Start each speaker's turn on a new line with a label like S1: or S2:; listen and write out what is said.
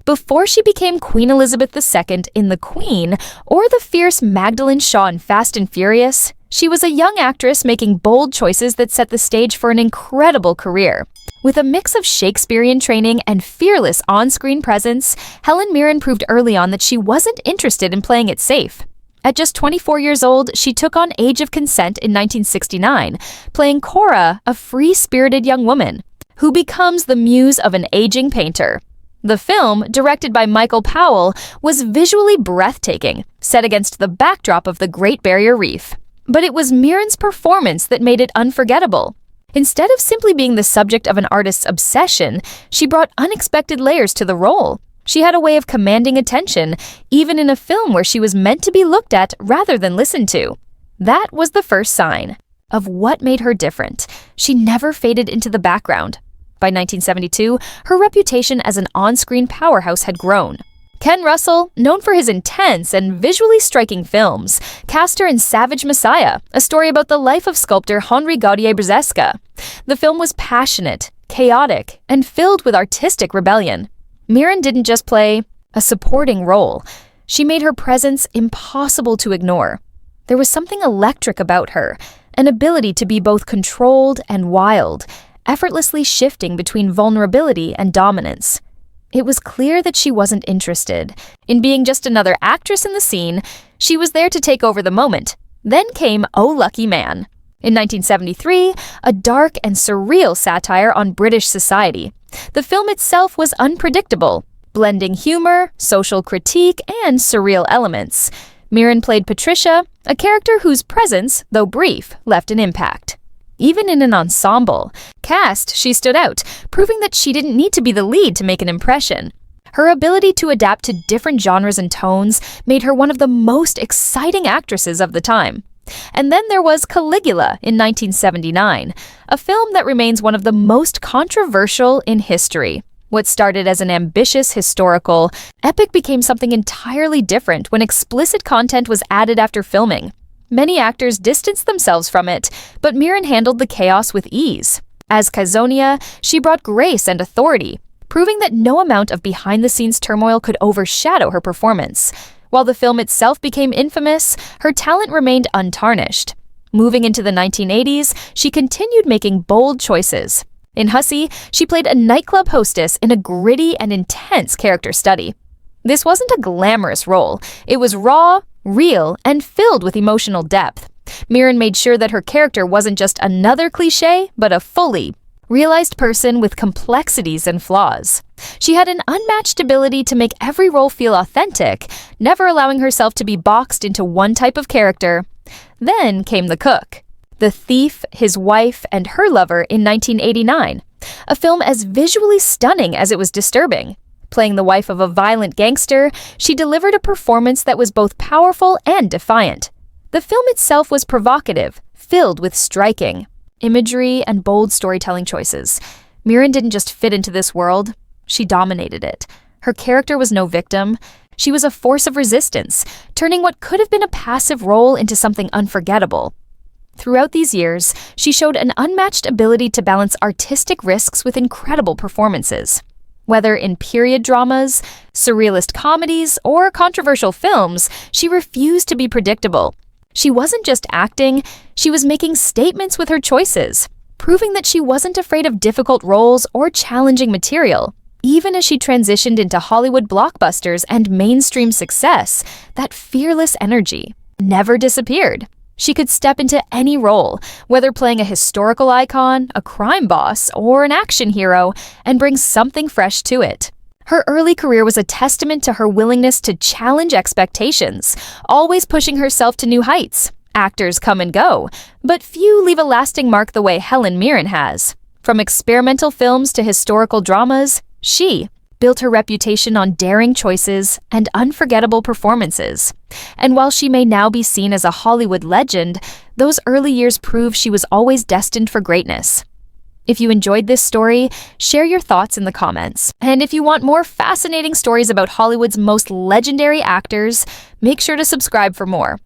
S1: Before she became Queen Elizabeth II in The Queen or the fierce Magdalene Shaw in Fast and Furious, she was a young actress making bold choices that set the stage for an incredible career. With a mix of Shakespearean training and fearless on-screen presence, Helen Mirren proved early on that she wasn't interested in playing it safe. At just 24 years old, she took on Age of Consent in 1969, playing Cora, a free-spirited young woman who becomes the muse of an aging painter. The film, directed by Michael Powell, was visually breathtaking, set against the backdrop of the Great Barrier Reef. But it was Mirren's performance that made it unforgettable. Instead of simply being the subject of an artist's obsession, she brought unexpected layers to the role. She had a way of commanding attention, even in a film where she was meant to be looked at rather than listened to. That was the first sign of what made her different. She never faded into the background. By 1972, her reputation as an on-screen powerhouse had grown. Ken Russell, known for his intense and visually striking films, cast her in Savage Messiah, a story about the life of sculptor Henri Gautier-Bresca. The film was passionate, chaotic, and filled with artistic rebellion. Mirren didn't just play a supporting role. She made her presence impossible to ignore. There was something electric about her, an ability to be both controlled and wild, effortlessly shifting between vulnerability and dominance. It was clear that she wasn't interested in being just another actress in the scene. She was there to take over the moment. Then came Oh Lucky Man. In 1973, a dark and surreal satire on British society. The film itself was unpredictable, blending humor, social critique, and surreal elements. Mirren played Patricia, a character whose presence, though brief, left an impact. Even in an ensemble cast, she stood out, proving that she didn't need to be the lead to make an impression. Her ability to adapt to different genres and tones made her one of the most exciting actresses of the time. And then there was Caligula in 1979, a film that remains one of the most controversial in history. What started as an ambitious historical epic became something entirely different when explicit content was added after filming. Many actors distanced themselves from it, but Mirren handled the chaos with ease. As Caesonia, she brought grace and authority, proving that no amount of behind-the-scenes turmoil could overshadow her performance. While the film itself became infamous, her talent remained untarnished. Moving into the 1980s, she continued making bold choices. In Hussy, she played a nightclub hostess in a gritty and intense character study. This wasn't a glamorous role. It was raw, real, and filled with emotional depth. Mirren made sure that her character wasn't just another cliché, but a fully realized person with complexities and flaws. She had an unmatched ability to make every role feel authentic, never allowing herself to be boxed into one type of character. Then came The Cook, The Thief, His Wife, and Her Lover in 1989, a film as visually stunning as it was disturbing. Playing the wife of a violent gangster, she delivered a performance that was both powerful and defiant. The film itself was provocative, filled with striking imagery and bold storytelling choices. Mirren didn't just fit into this world, she dominated it. Her character was no victim. She was a force of resistance, turning what could have been a passive role into something unforgettable. Throughout these years, she showed an unmatched ability to balance artistic risks with incredible performances. Whether in period dramas, surrealist comedies, or controversial films, she refused to be predictable. She wasn't just acting, she was making statements with her choices, proving that she wasn't afraid of difficult roles or challenging material. Even as she transitioned into Hollywood blockbusters and mainstream success, that fearless energy never disappeared. She could step into any role, whether playing a historical icon, a crime boss, or an action hero, and bring something fresh to it. Her early career was a testament to her willingness to challenge expectations, always pushing herself to new heights. Actors come and go, but few leave a lasting mark the way Helen Mirren has. From experimental films to historical dramas, she built her reputation on daring choices and unforgettable performances. And while she may now be seen as a Hollywood legend, those early years prove she was always destined for greatness. If you enjoyed this story, share your thoughts in the comments. And if you want more fascinating stories about Hollywood's most legendary actors, make sure to subscribe for more.